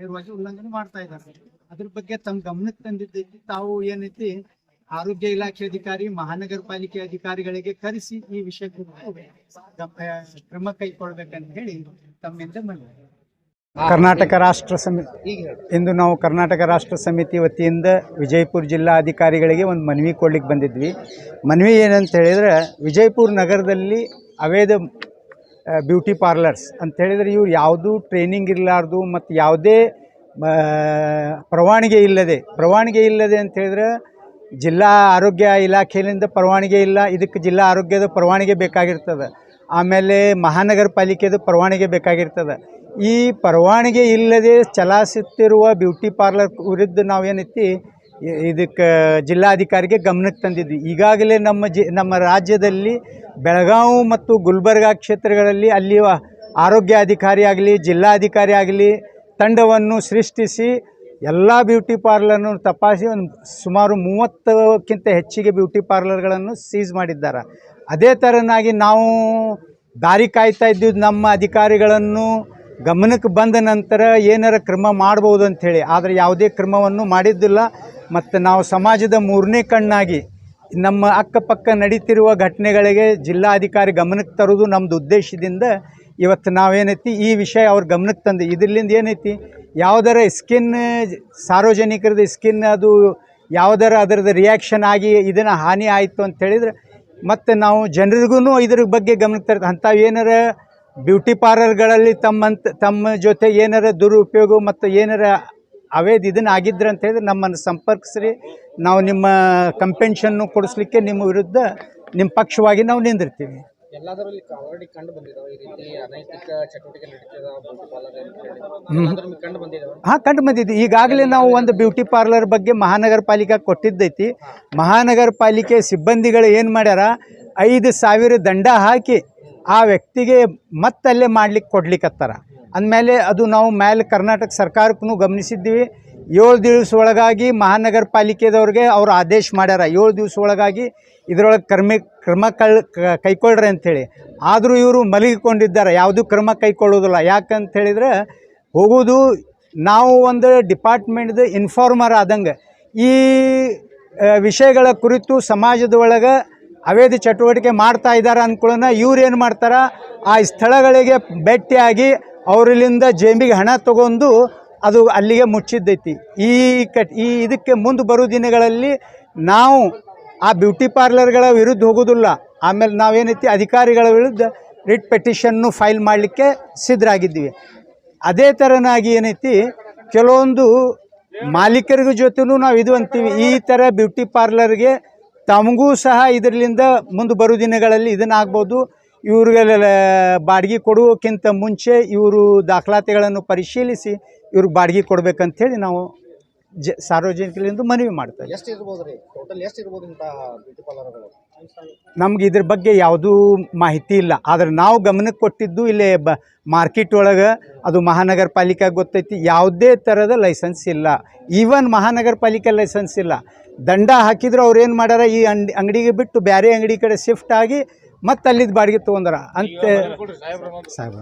ನೇರವಾಗಿ ಉಲ್ಲಂಘನೆ ಮಾಡ್ತಾ ಇದ್ದಾರೆ. ಅದ್ರ ಬಗ್ಗೆ ತಮ್ಮ ಗಮನಕ್ಕೆ ತಂದಿದ್ದೈತಿ. ತಾವು ಏನೈತಿ ಆರೋಗ್ಯ ಇಲಾಖೆ ಅಧಿಕಾರಿ, ಮಹಾನಗರ ಪಾಲಿಕೆ ಅಧಿಕಾರಿಗಳಿಗೆ ಕರೆಸಿ ಈ ವಿಷಯ ಕ್ರಮ ಕೈಗೊಳ್ಬೇಕಂತ ಹೇಳಿ ತಮ್ಮಿಂದ ಮನವಿ. ಕರ್ನಾಟಕ ರಾಷ್ಟ್ರ ಸಮಿತಿ ಇಂದು ನಾವು ಕರ್ನಾಟಕ ರಾಷ್ಟ್ರ ಸಮಿತಿ ವತಿಯಿಂದ ವಿಜಯಪುರ ಜಿಲ್ಲಾ ಅಧಿಕಾರಿಗಳಿಗೆ ಒಂದು ಮನವಿ ಕೊಡ್ಲಿಕ್ಕೆ ಬಂದಿದ್ವಿ. ಮನವಿ ಏನಂತ ಹೇಳಿದ್ರೆ, ವಿಜಯಪುರ ನಗರದಲ್ಲಿ ಅವೇದ ಬ್ಯೂಟಿ ಪಾರ್ಲರ್ಸ್ ಅಂತ ಹೇಳಿದರೆ ಇವ್ರು ಯಾವುದೂ ಟ್ರೈನಿಂಗ್ ಇರಲಾರ್ದು ಮತ್ತು ಯಾವುದೇ ಪರವಾನಗಿ ಇಲ್ಲದೆ ಅಂತ ಹೇಳಿದ್ರೆ ಜಿಲ್ಲಾ ಆರೋಗ್ಯ ಇಲಾಖೆಯಿಂದ ಪರವಾನಗಿ ಇಲ್ಲ. ಇದಕ್ಕೆ ಜಿಲ್ಲಾ ಆರೋಗ್ಯದ ಪರವಾನಗಿ ಬೇಕಾಗಿರ್ತದೆ. ಆಮೇಲೆ ಮಹಾನಗರ ಪಾಲಿಕೆದು ಪರವಾನಗಿ ಬೇಕಾಗಿರ್ತದೆ. ಈ ಪರವಾನಗಿ ಇಲ್ಲದೆ ಚಲಾಯಿಸುತ್ತಿರುವ ಬ್ಯೂಟಿ ಪಾರ್ಲರ್ ವಿರುದ್ಧ ನಾವೇನೈತಿ ಇದಕ್ಕೆ ಜಿಲ್ಲಾಧಿಕಾರಿಗೆ ಗಮನಕ್ಕೆ ತಂದಿದ್ವಿ. ಈಗಾಗಲೇ ನಮ್ಮ ರಾಜ್ಯದಲ್ಲಿ ಬೆಳಗಾವಿ ಮತ್ತು ಗುಲ್ಬರ್ಗಾ ಕ್ಷೇತ್ರಗಳಲ್ಲಿ ಅಲ್ಲಿ ಆರೋಗ್ಯ ಅಧಿಕಾರಿ ಆಗಲಿ, ಜಿಲ್ಲಾಧಿಕಾರಿ ಆಗಲಿ ತಂಡವನ್ನು ಸೃಷ್ಟಿಸಿ ಎಲ್ಲ ಬ್ಯೂಟಿ ಪಾರ್ಲರ್ನು ತಪಾಸಿ ಸುಮಾರು 30ಕ್ಕಿಂತ ಹೆಚ್ಚಿಗೆ ಬ್ಯೂಟಿ ಪಾರ್ಲರ್ಗಳನ್ನು ಸೀಸ್ ಮಾಡಿದ್ದಾರೆ. ಅದೇ ಥರನಾಗಿ ನಾವು ದಾರಿ ಕಾಯ್ತಾ ಇದ್ದಿದ್ದು ನಮ್ಮ ಅಧಿಕಾರಿಗಳನ್ನು ಗಮನಕ್ಕೆ ಬಂದ ನಂತರ ಏನಾರ ಕ್ರಮ ಮಾಡ್ಬೋದು ಅಂಥೇಳಿ. ಆದರೆ ಯಾವುದೇ ಕ್ರಮವನ್ನು ಮಾಡಿದ್ದಿಲ್ಲ. ಮತ್ತು ನಾವು ಸಮಾಜದ ಮೂರನೇ ಕಣ್ಣಾಗಿ ನಮ್ಮ ಅಕ್ಕಪಕ್ಕ ನಡೀತಿರುವ ಘಟನೆಗಳಿಗೆ ಜಿಲ್ಲಾಧಿಕಾರಿ ಗಮನಕ್ಕೆ ತರೋದು ನಮ್ಮದು ಉದ್ದೇಶದಿಂದ ಇವತ್ತು ನಾವೇನೈತಿ ಈ ವಿಷಯ ಅವ್ರ ಗಮನಕ್ಕೆ ತಂದು ಇದರಿಂದ ಏನೈತಿ ಯಾವುದರ ಸ್ಕಿನ್ ಸಾರ್ವಜನಿಕರದ ಸ್ಕಿನ್ ಅದು ಯಾವುದರ ಅದರದ್ದು ರಿಯಾಕ್ಷನ್ ಆಗಿ ಇದನ್ನು ಹಾನಿ ಆಯಿತು ಅಂತೇಳಿದ್ರೆ ಮತ್ತು ನಾವು ಜನರಿಗೂ ಇದ್ರ ಬಗ್ಗೆ ಗಮನಕ್ಕೆ ತರ್ತೀವಿ. ಅಂಥವು ಏನಾರ ಬ್ಯೂಟಿ ಪಾರ್ಲರ್ಗಳಲ್ಲಿ ತಮ್ಮ ಜೊತೆ ಏನಾರ ದುರುಪಯೋಗ ಮತ್ತು ಏನಾರ ಅವೇದು ಇದನ್ನು ಆಗಿದ್ರೆ ಅಂತ ಹೇಳಿದ್ರೆ ನಮ್ಮನ್ನು ಸಂಪರ್ಕಿಸ್ರಿ. ನಾವು ನಿಮ್ಮ ಕಂಪೆನ್ಷನ್ನು ಕೊಡಿಸ್ಲಿಕ್ಕೆ ನಿಮ್ಮ ವಿರುದ್ಧ ನಿಮ್ಮ ಪಕ್ಷವಾಗಿ ನಾವು ನಿಂದಿರ್ತೀವಿ. ಎಲ್ಲದರಲ್ಲಿ ಆಲ್ರೆಡಿ ಕಂಡು ಬಂದಿದ್ದಾವೆ ಈ ರೀತಿ ಅನೈತಿಕ ಚಟುವಟಿಕೆ ಕಂಡು ಬಂದಿದ್ದು. ಈಗಾಗಲೇ ನಾವು ಒಂದು ಬ್ಯೂಟಿ ಪಾರ್ಲರ್ ಬಗ್ಗೆ ಮಹಾನಗರ ಪಾಲಿಕೆ ಕೊಟ್ಟಿದ್ದೈತಿ. ಮಹಾನಗರ ಪಾಲಿಕೆ ಸಿಬ್ಬಂದಿಗಳು ಏನು ಮಾಡ್ಯಾರ, 5,000 ದಂಡ ಹಾಕಿ ಆ ವ್ಯಕ್ತಿಗೆ ಮತ್ತಲ್ಲೇ ಮಾಡ್ಲಿಕ್ಕೆ ಕೊಡ್ಲಿಕ್ಕತ್ತಾರ. ಅಂದಮೇಲೆ ಅದು ನಾವು ಮೇಲೆ ಕರ್ನಾಟಕ ಸರ್ಕಾರಕ್ಕೂ ಗಮನಿಸಿದ್ದೀವಿ. 7 ದಿವಸ ಒಳಗಾಗಿ ಮಹಾನಗರ ಪಾಲಿಕೆದವ್ರಿಗೆ ಅವರು ಆದೇಶ ಮಾಡ್ಯಾರ, 7 ದಿವಸ ಒಳಗಾಗಿ ಇದರೊಳಗೆ ಕ್ರಮ ಕೈಗೊಳ್ಳ್ರಿ ಅಂಥೇಳಿ. ಆದರೂ ಇವರು ಮಲಗಿಕೊಂಡಿದ್ದಾರೆ, ಯಾವುದೂ ಕ್ರಮ ಕೈಗೊಳ್ಳೋದಿಲ್ಲ. ಯಾಕಂತ ಹೇಳಿದ್ರೆ ಹೋಗೋದು ನಾವು ಒಂದು ಡಿಪಾರ್ಟ್ಮೆಂಟ್ದು ಇನ್ಫಾರ್ಮರ್ ಆದಂಗೆ ಈ ವಿಷಯಗಳ ಕುರಿತು ಸಮಾಜದ ಒಳಗೆ ಅವೇದ ಚಟುವಟಿಕೆ ಮಾಡ್ತಾ ಇದ್ದಾರೆ ಅಂದ್ಕೊಳ್ಳೋಣ. ಇವ್ರು ಏನು ಮಾಡ್ತಾರೆ, ಆ ಸ್ಥಳಗಳಿಗೆ ಭೇಟಿಯಾಗಿ ಅವರಲ್ಲಿಂದ ಜೇಬಿಗೆ ಹಣ ತಗೊಂಡು ಅದು ಅಲ್ಲಿಗೆ ಮುಚ್ಚಿದ್ದೈತಿ. ಈ ಇದಕ್ಕೆ ಮುಂದೆ ಬರೋ ದಿನಗಳಲ್ಲಿ ನಾವು ಆ ಬ್ಯೂಟಿ ಪಾರ್ಲರ್ಗಳ ವಿರುದ್ಧ ಹೋಗೋದಿಲ್ಲ. ಆಮೇಲೆ ನಾವೇನೈತಿ ಅಧಿಕಾರಿಗಳ ವಿರುದ್ಧ ರಿಟ್ ಪೆಟಿಷನ್ನು ಫೈಲ್ ಮಾಡಲಿಕ್ಕೆ ಸಿದ್ಧರಾಗಿದ್ದೀವಿ. ಅದೇ ಥರನಾಗಿ ಏನೈತಿ ಕೆಲವೊಂದು ಮಾಲೀಕರಿಗೂ ಜೊತೆನೂ ನಾವು ಇದು ಅಂತೀವಿ, ಈ ಥರ ಬ್ಯೂಟಿ ಪಾರ್ಲರ್ಗೆ ತಮಗೂ ಸಹ ಇದರಿಂದ ಮುಂದೆ ಬರೋ ದಿನಗಳಲ್ಲಿ ಇದನ್ನಾಗ್ಬೋದು. ಇವ್ರಿಗೆಲ್ಲ ಬಾಡಿಗೆ ಕೊಡುವಕ್ಕಿಂತ ಮುಂಚೆ ಇವರು ದಾಖಲಾತಿಗಳನ್ನು ಪರಿಶೀಲಿಸಿ ಇವ್ರಿಗೆ ಬಾಡಿಗೆ ಕೊಡಬೇಕಂಥೇಳಿ ನಾವು ಸಾರ್ವಜನಿಕರಿಂದ ಮನವಿ ಮಾಡ್ತಾರೆ. ನಮ್ಗೆ ಇದ್ರ ಬಗ್ಗೆ ಯಾವುದೂ ಮಾಹಿತಿ ಇಲ್ಲ. ಆದರೆ ನಾವು ಗಮನಕ್ಕೆ ಕೊಟ್ಟಿದ್ದು ಇಲ್ಲೇ ಮಾರ್ಕೆಟ್ ಒಳಗೆ ಅದು ಮಹಾನಗರ ಪಾಲಿಕೆಗೆ ಗೊತ್ತೈತಿ, ಯಾವುದೇ ಥರದ ಲೈಸೆನ್ಸ್ ಇಲ್ಲ. ಈವನ್ ಮಹಾನಗರ ಪಾಲಿಕೆ ಲೈಸೆನ್ಸ್ ಇಲ್ಲ. ದಂಡ ಹಾಕಿದ್ರು ಅವ್ರು ಏನು ಮಾಡ್ಯಾರ, ಈ ಅಂಗಡಿಗೆ ಬಿಟ್ಟು ಬೇರೆ ಅಂಗಡಿ ಕಡೆ ಶಿಫ್ಟ್ ಆಗಿ ಮತ್ತೆ ಅಲ್ಲಿದ್ದು ಬಾಡಿಗೆ ತೊಗೊಂಡಾರ ಅಂತ ಸಾಹೇಬ್